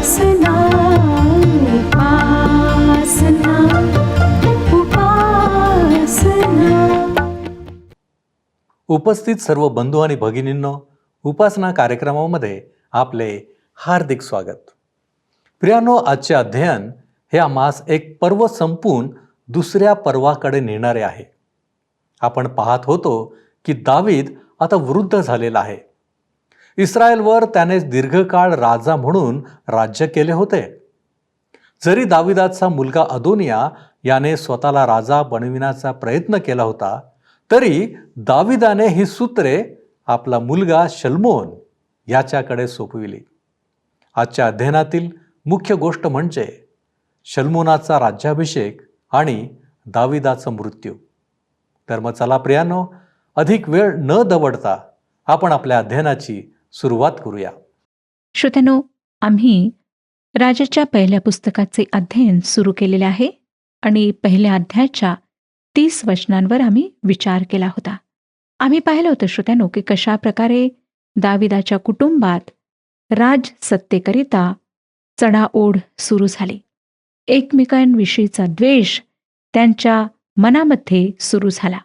उपासना उपासना उपासना. उपस्थित सर्व बंधू आणि भगिनींनो, उपासना कार्यक्रमामध्ये आपले हार्दिक स्वागत. प्रियानो, आजचे अध्ययन हे आम्हास एक पर्व संपून दुसऱ्या पर्वाकडे नेणारे आहे. आपण पाहत होतो की दावीद आता वृद्ध झालेला आहे. इस्रायलवर त्याने दीर्घकाळ राजा म्हणून राज्य केले होते. जरी दाविदाचा मुलगा अदोनिया याने स्वतःला राजा बनविण्याचा प्रयत्न केला होता, तरी दाविदाने ही सूत्रे आपला मुलगा शल्मोन याच्याकडे सोपविली. आजच्या अध्ययनातील मुख्य गोष्ट म्हणजे शल्मोनाचा राज्याभिषेक आणि दाविदाचा मृत्यू. तर मग चला प्रियानो, अधिक वेळ न दवडता आपण आपल्या अध्ययनाची सुरुवात करूया. श्रोत्यानो, आम्ही राजाच्या पहिल्या पुस्तकाचे अध्ययन सुरू केलेले आहे आणि पहिल्या अध्यायाच्या 30 वचनांवर आम्ही विचार केला होता. आम्ही पाहिलं होतं श्रोत्यानो की कशा प्रकारे दाविदाच्या कुटुंबात राजसत्तेकरिता चढाओढ सुरू झाली. एकमेकांविषयीचा द्वेष त्यांच्या मनामध्ये सुरू झाला.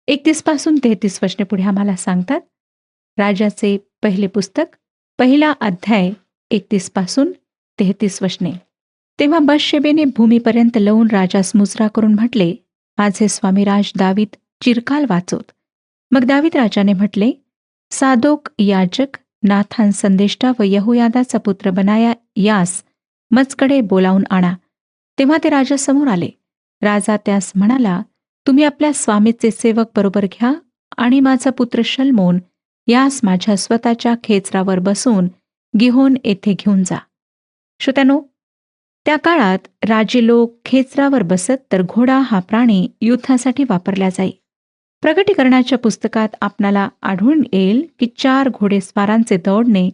31 पासून 33 वचने पुढे आम्हाला सांगतात. राजाचे पहिले पुस्तक पहिला अध्याय 31 पासून 33 वचने. तेव्हा बथशेबेने भूमीपर्यंत लावून राजास मुजरा करून म्हटले, माझे स्वामी राज दावीद चिरकाल वाचोत. मग दावीद राजाने म्हटले, सादोक याजक, नाथान संदेष्टा व यहोयादाचा पुत्र बनाया यास मजकडे बोलावून आणा. तेव्हा ते राजासमोर आले. राजा त्यास म्हणाला, तुम्ही आपल्या स्वामीचे सेवक बरोबर घ्या आणि माझा पुत्र शल्मोन यास माझ्या स्वतःच्या खेचरावर बसून गिहोन येथे घेऊन जा. श्रोत्यानो, त्या काळात राजे लोक खेचरावर बसत, तर घोडा हा प्राणी युद्धासाठी वापरला जाई. प्रकटीकरणाच्या पुस्तकात आपणाला आढळून येईल की 4 घोडेस्वारांचे दौडणे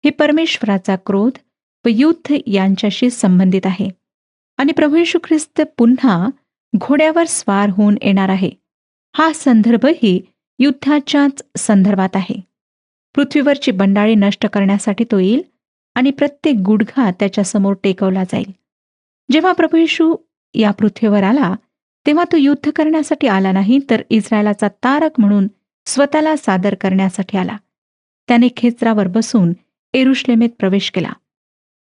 हे परमेश्वराचा क्रोध व युद्ध यांच्याशी संबंधित आहे आणि प्रभू येशू ख्रिस्त पुन्हा घोड्यावर स्वार होऊन येणार आहे. हा संदर्भही युद्धाच्याच संदर्भात आहे. पृथ्वीवरची बंडाळी नष्ट करण्यासाठी तो येईल आणि प्रत्येक गुडघा त्याच्यासमोर टेकवला जाईल. जेव्हा प्रभू येशू या पृथ्वीवर आला, तेव्हा तो युद्ध करण्यासाठी आला नाही, तर इस्रायलाचा तारक म्हणून स्वतःला सादर करण्यासाठी आला. त्याने खेचरावर बसून येरुशलेमेत प्रवेश केला.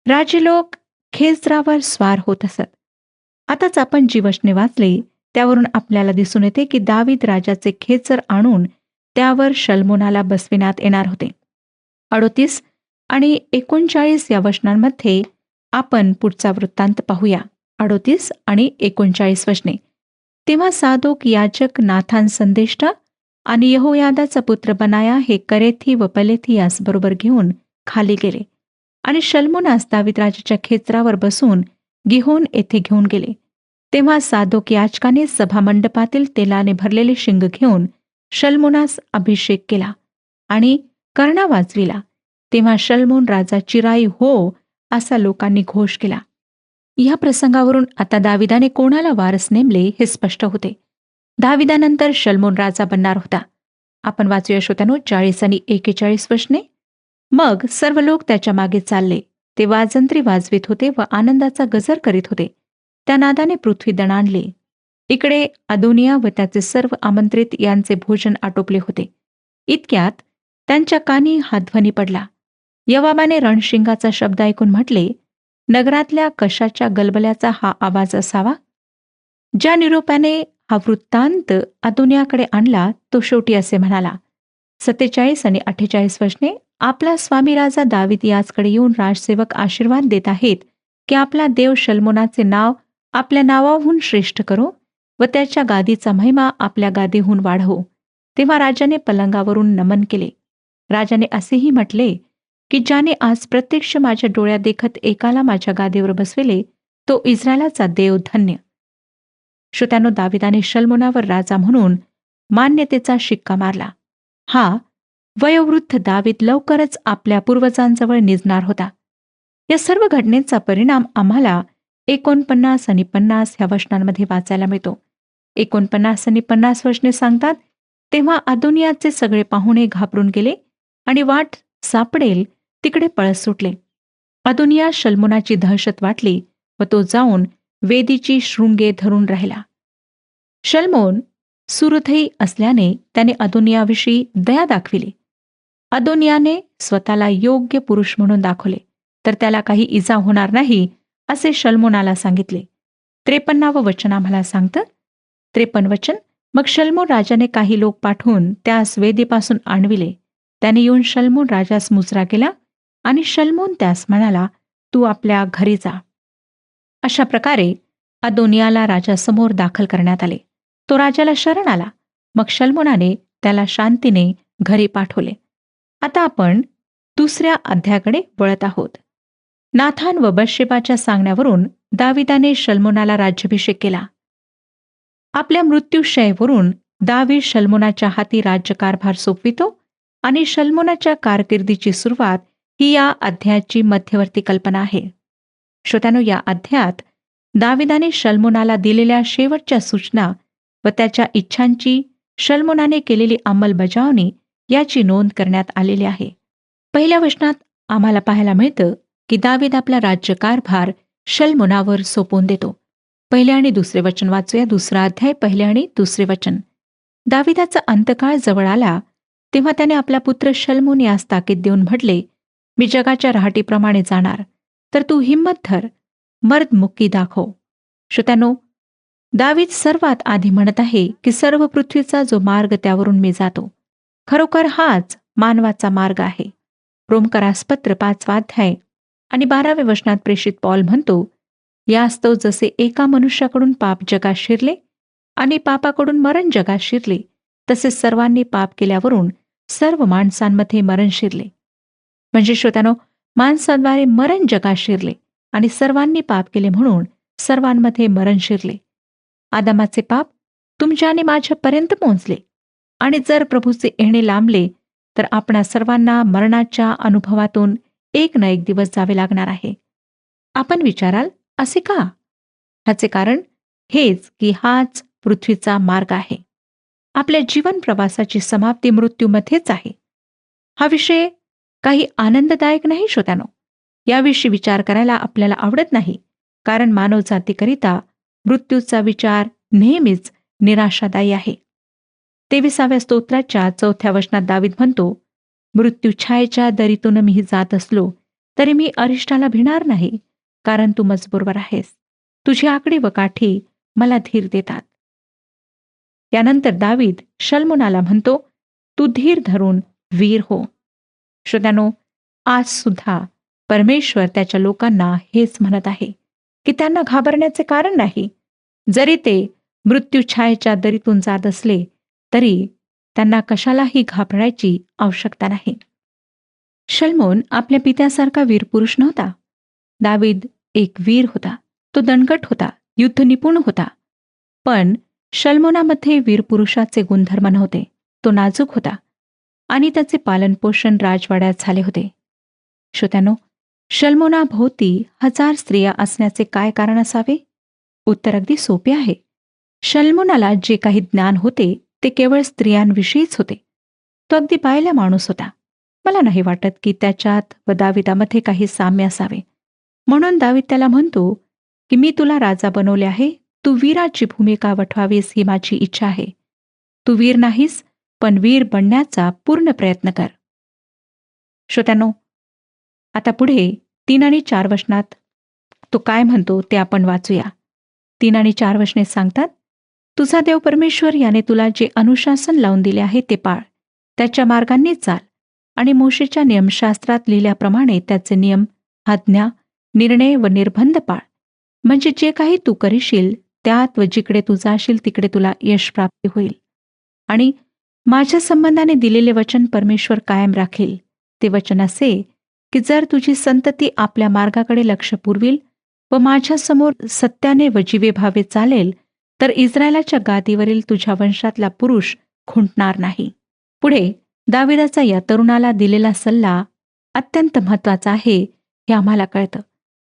राजे लोक खेचरावर स्वार होत असत. आताच आपण जी वचने वाचली त्यावरून आपल्याला दिसून येते की दावीद राजाचे खेचर आणून त्यावर शल्मोनाला बसविण्यात येणार होते. 38 आणि 39 या वचनांमध्ये आपण पुढचा वृत्तांत पाहूया. 38 आणि 39 वचने. तेव्हा सादोक याजक, नाथान संदेष्टा आणि यहोयादाचा पुत्र बनाया हे करेथी व पलेथी यास बरोबर घेऊन खाली गेले आणि शल्मोनास दावीद राजाच्या खेचरावर बसून गिहोन येथे घेऊन गेले. तेव्हा सादोक याजकाने सभामंडपातील तेलाने भरलेले शिंग घेऊन शल्मोनास अभिषेक केला आणि कर्णा वाजविला. तेव्हा शल्मोन राजा चिराई हो असा लोकांनी घोष केला. या प्रसंगावरून आता दाविदाने कोणाला वारस नेमले हे स्पष्ट होते. दाविदानंतर शल्मोन राजा बनणार होता. आपण वाचूया श्रोत्यानो 40 आणि 41 वचने. मग सर्व लोक त्याच्या मागे चालले. ते वाजंत्री वाजवित होते व आनंदाचा गजर करीत होते. त्या नादाने पृथ्वी दणाणली. इकडे अदोनिया व त्याचे सर्व आमंत्रित यांचे भोजन आटोपले होते. इतक्यात त्यांच्या कानी हा ध्वनी पडला. यवाबाने रणशिंगाचा शब्द ऐकून म्हटले, नगरातल्या कशाच्या गलबल्याचा हा आवाज असावा? ज्या निरोपाने हा वृत्तांत अदोनियाकडे आणला तो शेवटी असे म्हणाला. 47 आणि 48 वचने. आपला स्वामी राजा दावीद याचकडे येऊन राजसेवक आशीर्वाद देत आहेत की आपला देव शल्मोनाचे नाव आपल्या नावाहून श्रेष्ठ करो व त्याच्या गादीचा महिमा आपल्या गादीहून वाढवो. तेव्हा राजाने पलंगावरून नमन केले. राजाने असेही म्हटले की ज्याने आज प्रत्यक्ष माझ्या डोळ्यात देखत एकाला माझ्या गादीवर बसविले तो इस्रायलाचा देव धन्य. श्रोत्यानो, दाविदाने शल्मोनावर राजा म्हणून मान्यतेचा शिक्का मारला. हा वयोवृद्ध दावीद लवकरच आपल्या पूर्वजांजवळ निजणार होता. या सर्व घटनेचा परिणाम आम्हाला 49 आणि 50 ह्या वचनांमध्ये वाचायला मिळतो. 49 आणि 50 वचने सांगतात, तेव्हा अदोनियाचे सगळे पाहुणे घाबरून गेले आणि वाट सापडेल तिकडे पळत सुटले. अदोनिया शल्मोनाची दहशत वाटली व तो जाऊन वेदीची शृंगे धरून राहिला. शल्मोन सुहृदयी असल्याने त्याने अदोनियाविषयी दया दाखविली. अदोनियाने स्वतःला योग्य पुरुष म्हणून दाखवले तर त्याला काही इजा होणार नाही असे शल्मोनाला सांगितले. 53 वचन आम्हाला सांगतं. 53 वचन. मग शल्मोन राजाने काही लोक पाठवून त्यास वेदीपासून आणविले. त्याने येऊन शल्मोन राजास मुजरा केला आणि शल्मोन त्यास म्हणाला, तू आपल्या घरी जा. अशा प्रकारे अदोनियाला राजासमोर दाखल करण्यात आले. तो राजाला शरण आला. मग शल्मोनाने त्याला शांतीने घरी पाठवले. आता आपण दुसऱ्या अध्यायाकडे वळत आहोत. नाथान व बथशेबाच्या सांगण्यावरून दाविदाने शल्मोनाला राज्याभिषेक केला. आपल्या मृत्यूशयेवरून दावीद शल्मोनाच्या हाती राज्यकारभार सोपवितो आणि शल्मोनाच्या कारकिर्दीची सुरुवात ही या अध्यायाची मध्यवर्ती कल्पना आहे. श्रोत्यानो, या अध्यायात दाविदाने शल्मोनाला दिलेल्या शेवटच्या सूचना व त्याच्या इच्छांची शल्मोनाने केलेली अंमलबजावणी याची नोंद करण्यात आलेली आहे. पहिल्या वचनात आम्हाला पाहायला मिळतं की दावीद आपला राज्यकारभार शल्मोनावर सोपवून देतो. पहिले आणि दुसरे वचन वाचूया. दुसरा अध्याय, पहिले आणि दुसरे वचन. दाविदाचा अंतकाळ जवळ आला तेव्हा त्याने आपला पुत्र शल्मोन यास ताकीद देऊन म्हटले, मी जगाच्या रहाटीप्रमाणे जाणार, तर तू हिंमत धर, मर्दमुक्की दाखव. श्रोत्यानो, दावीद सर्वात आधी म्हणत आहे की सर्व पृथ्वीचा जो मार्ग त्यावरून मी जातो, खरोखर हाच मानवाचा मार्ग आहे. रोमकरासपत्र 5 अध्याय आणि 12 वचनात प्रेषित पॉल म्हणतो, यास्तव जसे एका मनुष्याकडून पाप जगात शिरले आणि पापाकडून मरण जगात शिरले, तसे सर्वांनी पाप केल्यावरून सर्व माणसांमध्ये मरण शिरले. म्हणजे श्रोत्यानो, माणसाद्वारे मरण जगात शिरले आणि सर्वांनी पाप केले म्हणून सर्वांमध्ये मरण शिरले. आदामाचे पाप तुमच्या आणि माझ्यापर्यंत पोहोचले आणि जर प्रभूचे येणे लांबले तर आपणा सर्वांना मरणाच्या अनुभवातून एक ना एक दिवस जावे लागणार आहे. आपण विचाराल, असे का? ह्याचे कारण हेच की हाच पृथ्वीचा मार्ग आहे. आपल्या जीवन प्रवासाची समाप्ती मृत्यूमध्येच आहे. हा विषय काही आनंददायक नाही श्रोत्यानो. याविषयी विचार करायला आपल्याला आवडत नाही, कारण मानवजातीकरिता मृत्यूचा विचार नेहमीच निराशादायी आहे. 23व्या स्तोत्राच्या 4थ्या वचनात दावीद म्हणतो, मृत्यू छायेच्या दरीतून मीही जात असलो तरी मी अरिष्टाला भिणार नाही, कारण तू मजबूरवर आहेस. तुझी आकडी व काठी मला धीर देतात. यानंतर दावीद शल्मोनाला म्हणतो, तू धीर धरून वीर हो. श्रोत्यानो, आज सुद्धा परमेश्वर त्याच्या लोकांना हेच म्हणत आहे की त्यांना घाबरण्याचे कारण नाही. जरी ते मृत्यू छायेच्या दरीतून जात असले तरी त्यांना कशालाही घाबरायची आवश्यकता नाही. शल्मोन आपल्या पित्यासारखा वीरपुरुष नव्हता. दावीद एक वीर होता. तो दणकट होता, युद्ध निपुण होता. पण शल्मोनामध्ये वीरपुरुषाचे गुणधर्म नव्हते. तो नाजूक होता आणि त्याचे पालनपोषण राजवाड्यात झाले होते. श्रोत्यानो, शल्मोनाभोवती 1000 स्त्रिया असण्याचे काय कारण असावे? उत्तर अगदी सोपे आहे. शल्मोनाला जे काही ज्ञान होते ते केवळ स्त्रियांविषयीच होते. तो अगदी बायला माणूस होता. मला नाही वाटत की त्याच्यात व दाविदामध्ये काही साम्य असावे. म्हणून दावीद त्याला म्हणतो की मी तुला राजा बनवले आहे, तू वीराची भूमिका वठवावीस ही माझी इच्छा आहे. तू वीर नाहीस, पण वीर बनण्याचा पूर्ण प्रयत्न कर. श्रोत्यानो, आता पुढे 3 आणि 4 वचनात तो काय म्हणतो ते आपण वाचूया. 3 आणि 4 वचने सांगतात, तुझा देव परमेश्वर याने तुला जे अनुशासन लावून दिले आहे ते पाळ, त्याच्या मार्गांनी चाल आणि मोशेच्या नियमशास्त्रात लिहिल्याप्रमाणे त्याचे नियम, आज्ञा, निर्णय व निर्बंध पाळ. म्हणजे जे काही तू करशील त्यात व जिकडे तू जाशील तिकडे तुला यश प्राप्ती होईल. आणि माझ्या संबंधाने दिलेले वचन परमेश्वर कायम राखील. ते वचन असे की जर तुझी संतती आपल्या मार्गाकडे लक्ष पुरविल व माझ्यासमोर सत्याने व जीवेभावे चालेल, तर इस्रायलाच्या गादीवरील तुझ्या वंशातला पुरुष खुंटणार नाही. पुढे दाविदाचा या तरुणाला दिलेला सल्ला अत्यंत महत्वाचा आहे हे आम्हाला कळतं.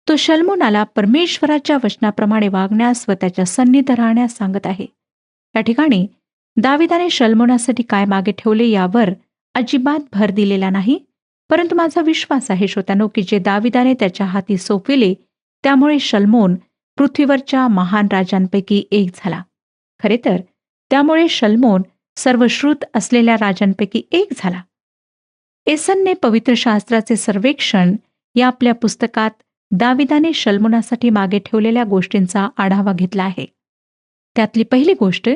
तो शल्मोनाला परमेश्वराच्या वचनाप्रमाणे वागण्यास व त्याच्या सन्निध राहण्यास सांगत आहे. या ठिकाणी दाविदाने शल्मोनासाठी काय मागे ठेवले यावर अजिबात भर दिलेला नाही. परंतु माझा विश्वास आहे श्रोत्यानो की जे दाविदाने त्याच्या हाती सोपविले त्यामुळे शल्मोन पृथ्वीवरच्या महान राजांपैकी एक झाला. खरे तर त्यामुळे शल्मोन सर्वश्रुत असलेल्या राजांपैकी एक झाला. एसनने पवित्र शास्त्राचे सर्वेक्षण या आपल्या पुस्तकात दाविदाने शल्मोनासाठी मागे ठेवलेल्या गोष्टींचा आढावा घेतला आहे. त्यातली पहिली गोष्ट,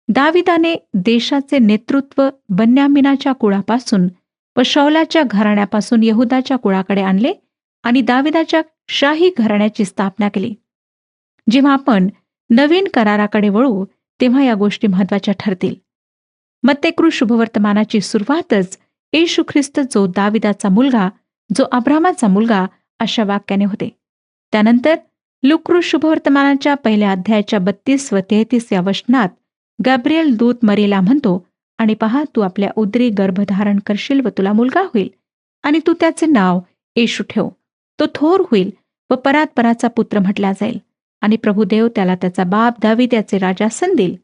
दाविदाने देशाचे नेतृत्व बन्यामिनाच्या कुळापासून व शौलाच्या घराण्यापासून यहुदाच्या कुळाकडे आणले आणि दाविदाच्या शाही घराण्याची स्थापना केली. जेव्हा आपण नवीन कराराकडे वळू तेव्हा या गोष्टी महत्वाच्या ठरतील. मत्तेकृ शुभवर्तमानाची सुरुवातच येशू ख्रिस्त जो दाविदाचा मुलगा, जो अब्रामाचा मुलगा अशा वाक्याने होते. त्यानंतर लुकृ शुभवर्तमानाच्या पहिल्या अध्यायाच्या 32 व 33 या वचनात गब्रिएल दूत मरीला म्हणतो, आणि पहा, तू आपल्या उदरी गर्भधारण करशील व तुला मुलगा होईल आणि तू त्याचे नाव येशू ठेव. तो थोर होईल व परात्पराचा पुत्र म्हटला जाईल आणि प्रभुदेव त्याला त्याचा बाप दावीद याचे राजासन देईल.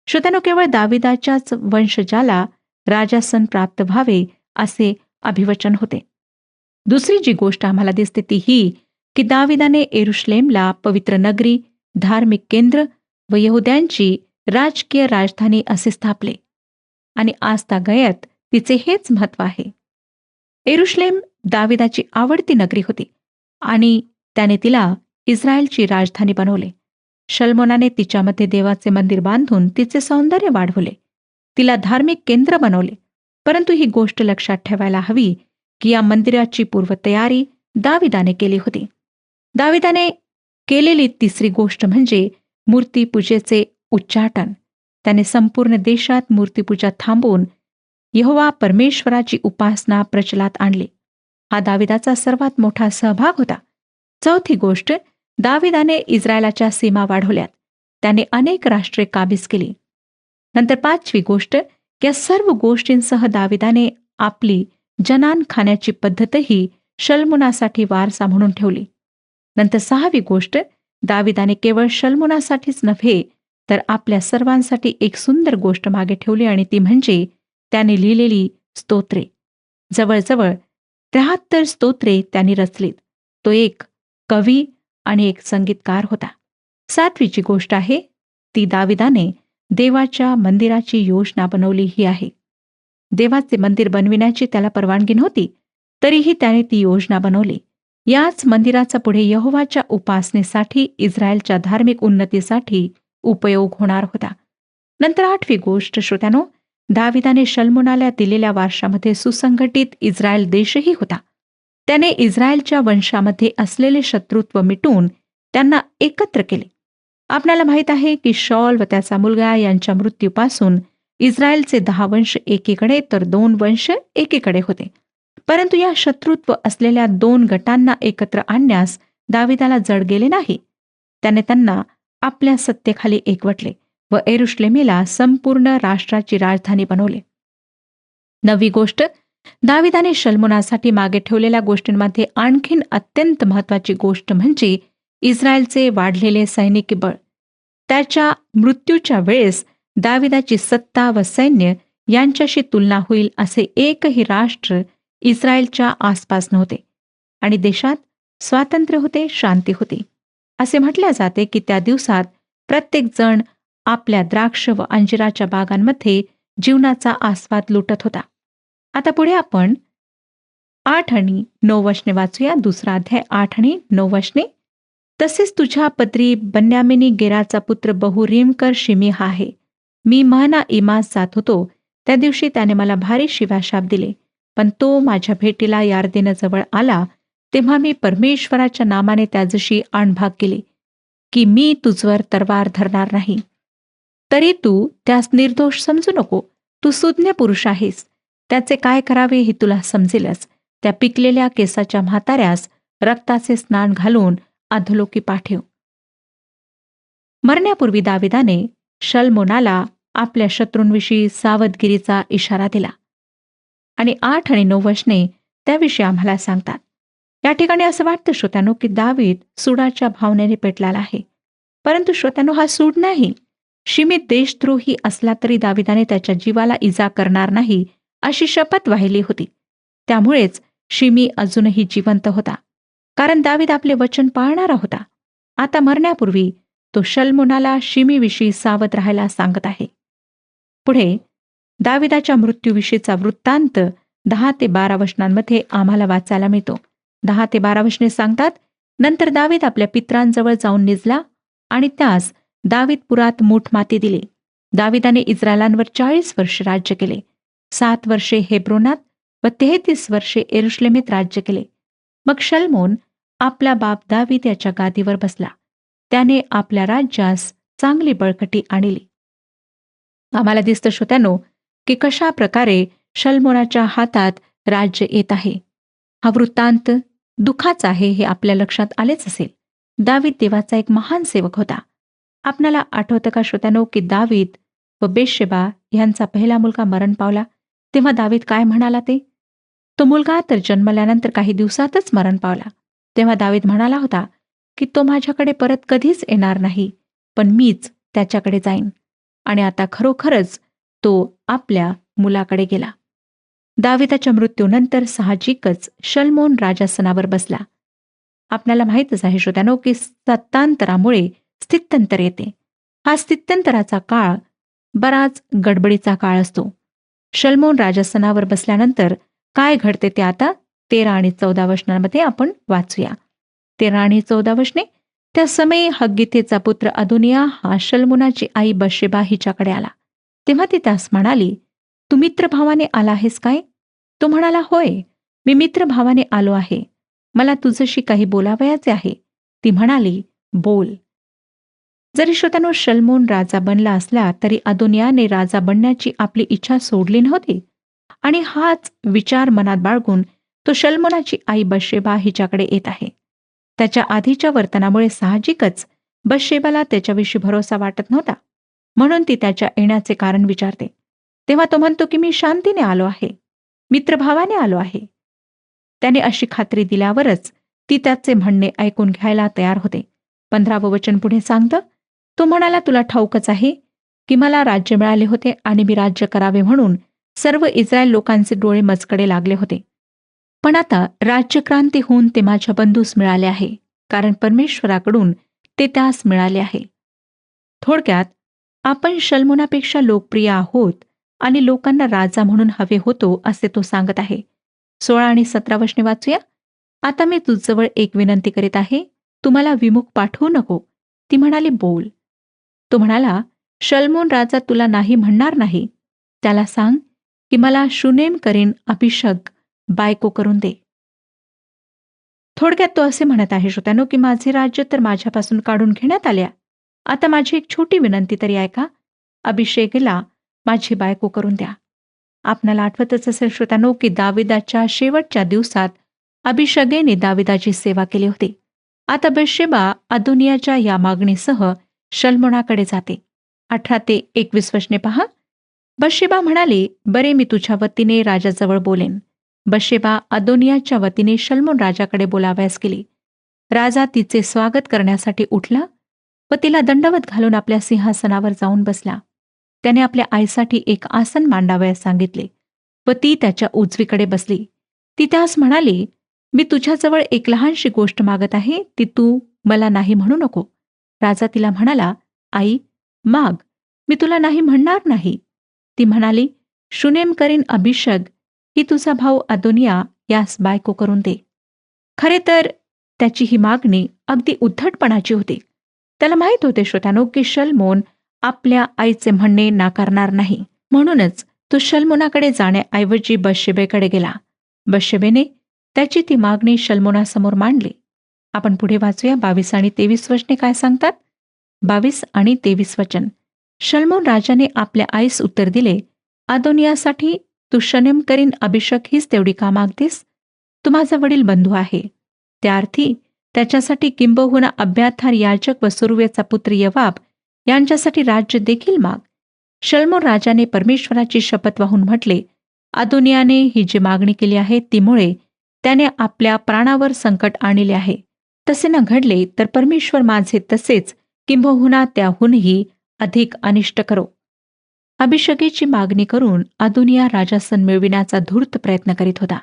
श्रोत्यानो, केवळ दाविदाच्याच वंशजाला राजासन प्राप्त व्हावे असे अभिवचन होते. दुसरी जी गोष्ट आम्हाला दिसते ती ही की दाविदाने येरुशलेमला पवित्र नगरी, धार्मिक केंद्र व यहुद्यांची राजकीय राजधानी असे स्थापले आणि आजतागयत तिचे हेच महत्व आहे. येरुशलेम दाविदाची आवडती नगरी होती आणि त्याने तिला इस्रायलची राजधानी बनवले. शल्मोनाने तिच्यामध्ये देवाचे मंदिर बांधून तिचे सौंदर्य वाढवले. तिला धार्मिक केंद्र बनवले. परंतु ही गोष्ट लक्षात ठेवायला हवी की या मंदिराची पूर्वतयारी दाविदाने केली होती. दाविदाने केलेली तिसरी गोष्ट म्हणजे मूर्तीपूजेचे उच्चाटन. त्याने संपूर्ण देशात मूर्तीपूजा थांबवून यहोवा परमेश्वराची उपासना प्रचलात आणली. हा दाविदाचा सर्वात मोठा सहभाग होता. चौथी गोष्ट, दाविदाने इस्रायलाच्या सीमा वाढवल्यात. त्याने अनेक राष्ट्रे काबीज केली. नंतर पाचवी गोष्ट, या सर्व गोष्टींसह दाविदाने आपली जनान खाण्याची पद्धतही शल्मुनासाठी वारसा म्हणून ठेवली. नंतर सहावी गोष्ट, दाविदाने केवळ शल्मुनासाठीच नव्हे तर आपल्या सर्वांसाठी एक सुंदर गोष्ट मागे ठेवली आणि ती म्हणजे त्याने लिहिलेली स्तोत्रे. जवळजवळ 73 स्तोत्रे त्यांनी रचलीत. तो एक कवी आणि एक संगीतकार होता. सातवीची गोष्ट आहे ती दाविदाने देवाच्या मंदिराची योजना बनवली ही आहे. देवाचे मंदिर बनविण्याची त्याला परवानगी नव्हती, तरीही त्याने ती योजना बनवली. याच मंदिराचा पुढे यहोवाच्या उपासनेसाठी, इस्रायलच्या धार्मिक उन्नतीसाठी उपयोग होणार होता. नंतर आठवी गोष्ट श्रोत्यानो, दाविदाने शल्मुनाला दिलेल्या वारशामध्ये सुसंघटित इस्रायल देशही होता. त्याने इस्रायलच्या वंशामध्ये असलेले शत्रुत्व मिटवून त्यांना एकत्र केले. आपल्याला माहीत आहे की शॉल व त्याचा मुलगा यांच्या मृत्यूपासून इस्रायलचे 10 वंश एकीकडे तर 2 वंश एकीकडे होते. परंतु या शत्रुत्व असलेल्या 2 गटांना एकत्र आणण्यास दाविदाला जड गेले नाही. त्याने त्यांना आपल्या सत्तेखाली एकवटले व यरूशलेमेला संपूर्ण राष्ट्राची राजधानी बनवले. नववी गोष्ट, दाविदाने शल्मुनासाठी मागे ठेवलेल्या गोष्टींमध्ये आणखीन अत्यंत महत्वाची गोष्ट म्हणजे इस्रायलचे वाढलेले सैनिकी बळ. त्याच्या मृत्यूच्या वेळेस दाविदाची सत्ता व सैन्य यांच्याशी तुलना होईल असे एकही राष्ट्र इस्रायलच्या आसपास नव्हते आणि देशात स्वातंत्र्य होते, शांती होती. असे म्हटले जाते की त्या दिवसात प्रत्येक जण आपल्या द्राक्ष व अंजिराच्या बागांमध्ये जीवनाचा आस्वाद लुटत होता. आता पुढे आपण 8 आणि 9 वचने वाचूया. दुसरा अध्याय 8 आणि 9 वचने. तसेच तुझ्या पत्री बन्यामिनी गेराचा पुत्र बहुरिमकर शिमी हा आहे. मी महना इमास जात होतो, त्या दिवशी त्याने मला भारी शिव्याशाप दिले. पण तो माझ्या भेटीला यार्देनजवळ आला, तेव्हा मी परमेश्वराच्या नामाने त्याजशी आणभाग केली की मी तुझवर तरवार धरणार नाही. तरी तू त्यास निर्दोष समजू नको. तू सुज्ञ पुरुष आहेस. त्याचे काय करावे हे तुला समजेलच. त्या पिकलेल्या केसाच्या म्हाताऱ्यास रक्ताचे स्नान घालून अधोलोकी पाठव. मरण्यापूर्वी दाविदाने शल्मोनाला आपल्या शत्रूंविषयी सावधगिरीचा इशारा दिला आणि 8 आणि 9 वचने त्याविषयी आम्हाला सांगतात. या ठिकाणी असं वाटतं श्रोत्यानो की दावीद सुडाच्या भावनेने पेटलेला आहे. परंतु श्रोत्यानो, हा सूड नाही. शिमी देशद्रोही असला तरी दाविदाने त्याच्या जीवाला इजा करणार नाही अशी शपथ वाहिली होती. त्यामुळेच शिमी अजूनही जिवंत होता, कारण दावीद आपले वचन पाळणारा होता. आता मरण्यापूर्वी तो शल्मोनाला शिमीविषयी सावध राहायला सांगत आहे. पुढे दाविदाच्या मृत्यूविषयीचा वृत्तांत 10 ते 12 वचनांमध्ये आम्हाला वाचायला मिळतो. 10 ते 12 वचने सांगतात, नंतर दावीद आपल्या पित्रांजवळ जाऊन निजला आणि त्यास दावीदपुरात मूठ माती दिली. दाविदाने इस्रायलांवर 40 वर्षे राज्य केले. 7 वर्षे हेब्रोनात व 33 वर्षे यरूशलेमेत राज्य केले. मग शल्मोन आपला बाप दावीद याच्या गादीवर बसला. त्याने आपल्या राज्यास चांगली बळकटी आणली. आम्हाला दिसतं श्रोत्यानो की कशा प्रकारे शल्मोनाच्या हातात राज्य येत आहे. हा वृत्तांत दुःखाचा आहे हे आपल्या लक्षात आलेच असेल. दावीद देवाचा एक महान सेवक होता. आपणाला आठवतं का श्रोत्यानो की दावीद व बेशेबा यांचा पहिला मुलगा मरण पावला तेव्हा दावीद काय म्हणाला ते? तो मुलगा तर जन्मल्यानंतर काही दिवसातच मरण पावला. तेव्हा दावीद म्हणाला होता की तो माझ्याकडे परत कधीच येणार नाही, पण मीच त्याच्याकडे जाईन. आणि आता खरोखरच तो आपल्या मुलाकडे गेला. दाविदाच्या मृत्यूनंतर साहजिकच शल्मोन राजासनावर बसला. आपल्याला माहीतच आहे श्रोत्यानो की सत्तांतरामुळे स्थित्यंतर येते. हा स्थित्यंतराचा काळ बराच गडबडीचा काळ असतो. शल्मोन राजासनावर बसल्यानंतर काय घडते ते आता 13 आणि 14 वचनांमध्ये आपण वाचूया. 13 आणि 14 वचने. त्या समयी हग्गिथेचा पुत्र अदोनिया हा शल्मोनाची आई बशेबा हिच्याकडे आला. तेव्हा ती त्यास म्हणाली, तू मित्रभावाने आला आहेस काय? तो म्हणाला, होय, मी मित्रभावाने आलो आहे. मला तुझ्याशी काही बोलावयाचे आहे. ती म्हणाली, बोल. जरी श्रोत्यानो शल्मोन राजा बनला असला तरी अदोनियाने राजा बनण्याची आपली इच्छा सोडली नव्हती आणि हाच विचार मनात बाळगून तो शल्मोनाची आई बशेबा हिच्याकडे येत आहे. त्याच्या आधीच्या वर्तनामुळे साहजिकच बशेबाला त्याच्याविषयी भरोसा वाटत नव्हता, म्हणून ती त्याच्या येण्याचे कारण विचारते. तेव्हा तो म्हणतो की मी शांतीने आलो आहे, मित्रभावाने आलो आहे. त्याने अशी खात्री दिल्यावरच ती त्याचे म्हणणे ऐकून घ्यायला तयार होते. 15वं वचन पुढे सांगतं, तो म्हणाला, तुला ठाऊकच आहे की मला राज्य मिळाले होते आणि मी राज्य करावे म्हणून सर्व इस्रायल लोकांचे डोळे मजकडे लागले होते. पण आता राज्यक्रांती होऊन ते माझ्या बंधूस मिळाले आहे, कारण परमेश्वराकडून ते त्यास मिळाले आहे. थोडक्यात आपण शल्मोनापेक्षा लोकप्रिय आहोत आणि लोकांना राजा म्हणून हवे होतो असे तो सांगत आहे. 16 आणि 17 वचने वाचूया. आता मी तुझजवळ एक विनंती करीत आहे, तू मला विमुख पाठवू नको. ती म्हणाली, बोल. तो म्हणाला, शल्मोन राजा तुला नाही म्हणणार नाही. त्याला सांग की मला शुनेम करीन अभिषग बायको करून दे. थोडक्यात तो असे म्हणत आहे श्रोत्यानो की माझे राज्य तर माझ्यापासून काढून घेण्यात आल्या. आता माझी एक छोटी विनंती तरी ऐका, अभिषेकला माझी बायको करून द्या. आपणाला आठवतच असेल श्रोत्यानो की दाविदाच्या शेवटच्या दिवसात अभिषगेने दाविदाची सेवा केली होती. आता बशेबा अदोनियाच्या या मागणीसह शल्मोनाकडे जाते. 18 ते 21 वचने पहा. बशेबा म्हणाली, बरे, मी तुझ्या वतीने राजाजवळ बोलेन. बशेबा अदोनियाच्या वतीने शल्मोन राजाकडे बोलावयास गेली. राजा तिचे स्वागत करण्यासाठी उठला व तिला दंडवत घालून आपल्या सिंहासनावर जाऊन बसला. त्याने आपल्या आईसाठी एक आसन मांडावयास सांगितले व ती त्याच्या उजवीकडे बसली. ती त्यास म्हणाली, मी तुझ्याजवळ एक लहानशी गोष्ट मागत आहे, ती तू मला नाही म्हणू नको. राजा तिला म्हणाला, आई, माग, मी तुला नाही म्हणणार नाही. ती म्हणाली, शुनेम करीन अभिषग ही तुझा भाऊ अदोनिया यास बायको करून दे. खरे तर त्याची ही मागणी अगदी उद्धटपणाची होती. त्याला माहीत होते श्रोत्यानो की शल्मोन आपल्या आईचे म्हणणे नाकारणार नाही. म्हणूनच तो शल्मोनाकडे जाण्याऐवजी बशेबेकडे गेला. बशेबेने त्याची ती मागणी शल्मोनासमोर मांडली. आपण पुढे वाचूया. 22 आणि 23 वचने काय सांगतात. 22 आणि 23 वचन. शल्मोन राजाने आपल्या आईस उत्तर दिले, अदोनियासाठी तू शनेम करीन अभिषेक हीच तेवढी का मागतेस? तू माझा वडील बंधू आहे. त्या अर्थी त्याच्यासाठी किंबहुना अब्याथार याजक व सुरुवेचा पुत्र यवाब यांच्यासाठी राज्य देखील माग. शल्मोन राजाने परमेश्वराची शपथ वाहून म्हटले, अदोनियाने ही जी मागणी केली आहे तीमुळे त्याने आपल्या प्राणावर संकट आणले आहे. तसे न घडले तर परमेश्वर माझे तसेच किंबहुना त्याहूनही अधिक अनिष्ट करो. अभिषेकाची मागणी करून अदोनिया राजासन मिळविण्याचा धूर्त प्रयत्न करीत होता.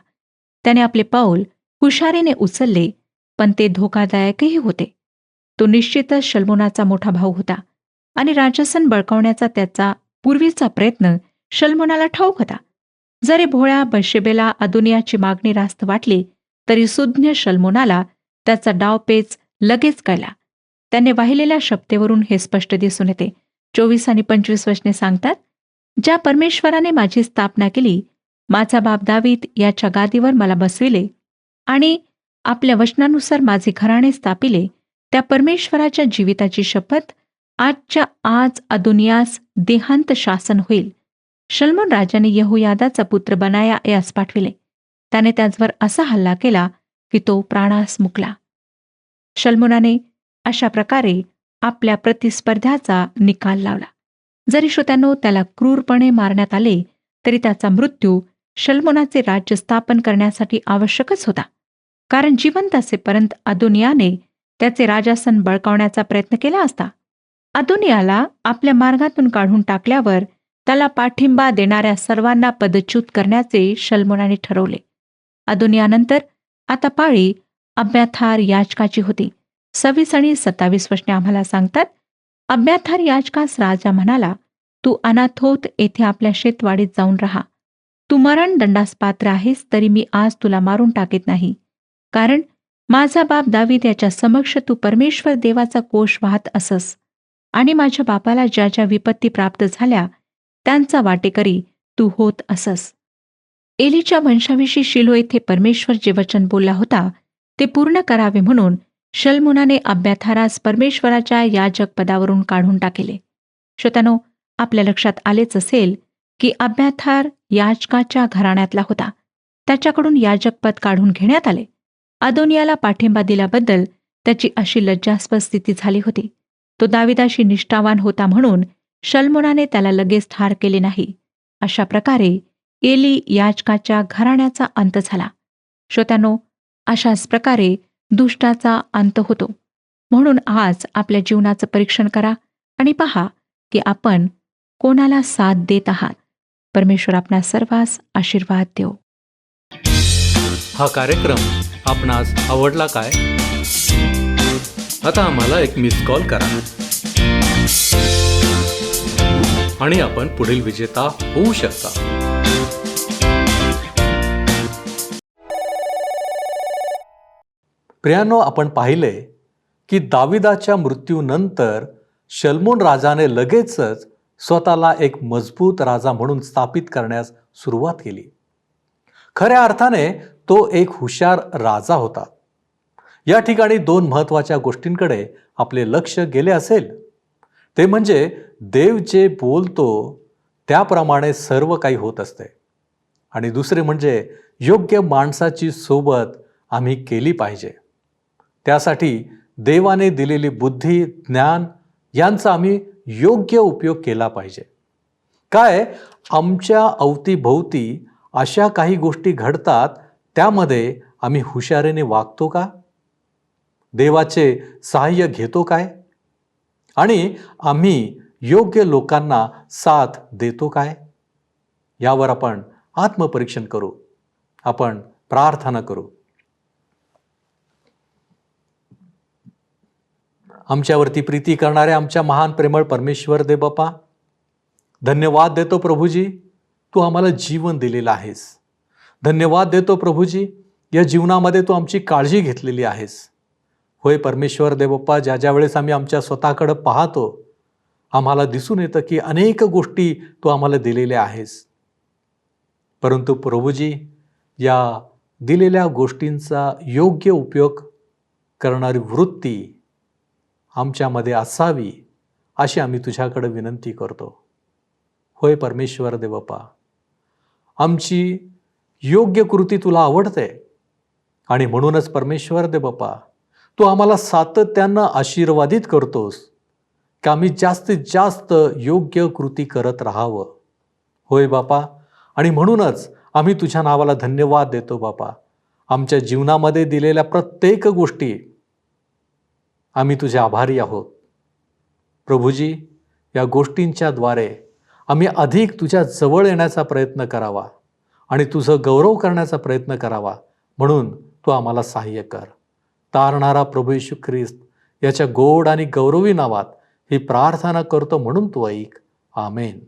त्याने आपले पाऊल हुशारीने उचलले, पण ते धोकादायकही होते. तो निश्चितच शल्मोनाचा मोठा भाऊ होता आणि राजासन बळकावण्याचा त्याचा पूर्वीचा प्रयत्न शल्मोनाला ठाऊक होता. जरी भोळ्या बशेबेला अदोनियाची मागणी रास्त वाटली तरी सुज्ञ शल्मोनाला त्याचा डावपेच लगेच कळला. त्याने वाहिलेल्या शब्देवरून हे स्पष्ट दिसून येते. 24 आणि 25 वचने सांगतात, ज्या परमेश्वराने माझी स्थापना केली, माझा बाप दावीद याच्या गादीवर मला बसविले आणि आपल्या वचनानुसार माझे घराणे स्थापिले, त्या परमेश्वराच्या जीविताची शपथ, आजच्या आज अदोनियास देहांत शासन होईल. शल्मोन राजाने यहोयादाचा पुत्र बनाया यास पाठविले. त्याने त्याचवर असा हल्ला केला की तो प्राणास मुकला. शल्मोनाने अशा प्रकारे आपल्या प्रतिस्पर्ध्याचा निकाल लावला. जरी श्रोत्यांनो त्याला क्रूरपणे मारण्यात आले तरी त्याचा मृत्यू शल्मोनाचे राज्य स्थापन करण्यासाठी आवश्यकच होता. कारण जिवंत असेपर्यंत अदोनियाने त्याचे राजासन बळकावण्याचा प्रयत्न केला असता. अदोनियाला आपल्या मार्गातून काढून टाकल्यावर त्याला पाठिंबा देणाऱ्या सर्वांना पदच्युत करण्याचे शल्मोनाने ठरवले. अदोनियानंतर आता पाळी अब्याथार याजकाची होती. 26 आणि 27 वचने आम्हाला सांगतात, अब्याथार याजकास राजा म्हणाला, तू अनाथोत येथे आपल्या शेतवाडीत जाऊन राहा. तू मरणदंडास पात्र आहेस, तरी मी आज तुला मारून टाकीत नाही. कारण माझा बाप दावीद याच्या समक्ष तू परमेश्वर देवाचा कोश वाहत असस आणि माझ्या बापाला ज्या ज्या विपत्ती प्राप्त झाल्या त्यांचा वाटेकरी तू होत असस. एलीच्या वंशाविषयी शिलो येथे परमेश्वर जे वचन बोलला होता ते पूर्ण करावे म्हणून शल्मोनाने अब्याथारास परमेश्वराच्या याजक पदावरून काढून टाकले. श्रोत्यानो, आपल्या लक्षात आलेच असेल की अब्याथार याजकाच्या घराण्यातला होता. त्याच्याकडून याजकपद काढून घेण्यात आले. अदोनियाला पाठिंबा दिल्याबद्दल त्याची अशी लज्जास्पद स्थिती झाली होती. तो दाविदाशी निष्ठावान होता म्हणून शल्मोनाने त्याला लगेच ठार केले नाही. अशा प्रकारे एली याजकाच्या घराण्याचा अंत झाला. श्रोत्यानो, अशाच प्रकारे दुष्टाचा अंत होतो. म्हणून आज आपल्या जीवनाचं परीक्षण करा आणि पहा की आपण कोणाला साथ देत आहात. परमेश्वर आपणा सर्वांस आशीर्वाद देव. हा कार्यक्रम आपणास आवडला काय? आता आम्हाला एक मिस कॉल करा आणि आपण पुढील विजेता होऊ शकता. प्रियानो, आपण पाहिले की दाविदाच्या मृत्यूनंतर शल्मोन राजाने लगेचच स्वतःला एक मजबूत राजा म्हणून स्थापित करण्यास सुरुवात केली. खऱ्या अर्थाने तो एक हुशार राजा होता. या ठिकाणी दोन महत्त्वाच्या गोष्टींकडे आपले लक्ष गेले असेल. ते म्हणजे देव जे बोलतो त्याप्रमाणे सर्व काही होत असते, आणि दुसरे म्हणजे योग्य माणसाची सोबत आम्ही केली पाहिजे. त्यासाठी देवाने दिलेली बुद्धी, ज्ञान यांचा आम्ही योग्य उपयोग केला पाहिजे. काय आमच्या अवतीभोवती अशा काही गोष्टी घडतात, त्यामध्ये आम्ही हुशारीने वागतो का? देवाचे सहाय्य घेतो काय? आणि आम्ही योग्य लोकांना साथ देतो काय? यावर आपण आत्मपरीक्षण करू. आपण प्रार्थना करू. आमच्यावरती प्रीती करणारे आमच्या महान प्रेमळ परमेश्वर देव बापा, धन्यवाद देतो प्रभूजी, तू आम्हाला जीवन दिलेलं आहेस. धन्यवाद देतो प्रभूजी, या जीवनामध्ये तू आमची काळजी घेतलेली आहेस. होय परमेश्वर देव बाप्पा, ज्या वेळेस आम्ही आमच्या स्वतःकडे पाहतो, आम्हाला दिसून येतं की अनेक गोष्टी तू आम्हाला दिलेल्या आहेस. परंतु प्रभूजी, या दिलेल्या गोष्टींचा योग्य उपयोग करणारी वृत्ती आमच्यामध्ये असावी, अशी आम्ही तुझ्याकडे विनंती करतो. होय परमेश्वर देव बाप्पा, आमची योग्य कृती तुला आवडते, आणि म्हणूनच परमेश्वर देव बाप्पा, तू आम्हाला सातत्यानं आशीर्वादित करतोस की आम्ही जास्तीत जास्त योग्य कृती करत राहावं. होय बापा, आणि म्हणूनच आम्ही तुझ्या नावाला धन्यवाद देतो बापा. आमच्या जीवनामध्ये दिलेल्या प्रत्येक गोष्टी आम्ही तुझे आभारी आहोत. प्रभूजी, या गोष्टींच्या द्वारे आम्ही अधिक तुझ्या जवळ येण्याचा प्रयत्न करावा आणि तुझं गौरव करण्याचा प्रयत्न करावा, म्हणून तू आम्हाला सहाय्य कर. तारणारा प्रभू येशू ख्रिस्त याच्या गोड आणि गौरवी नावात ही प्रार्थना करतो, म्हणून तू ऐक. आमेन.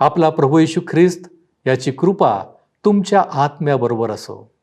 आपला प्रभू येशू ख्रिस्त याची कृपा तुमच्या आत्म्याबरोबर असो.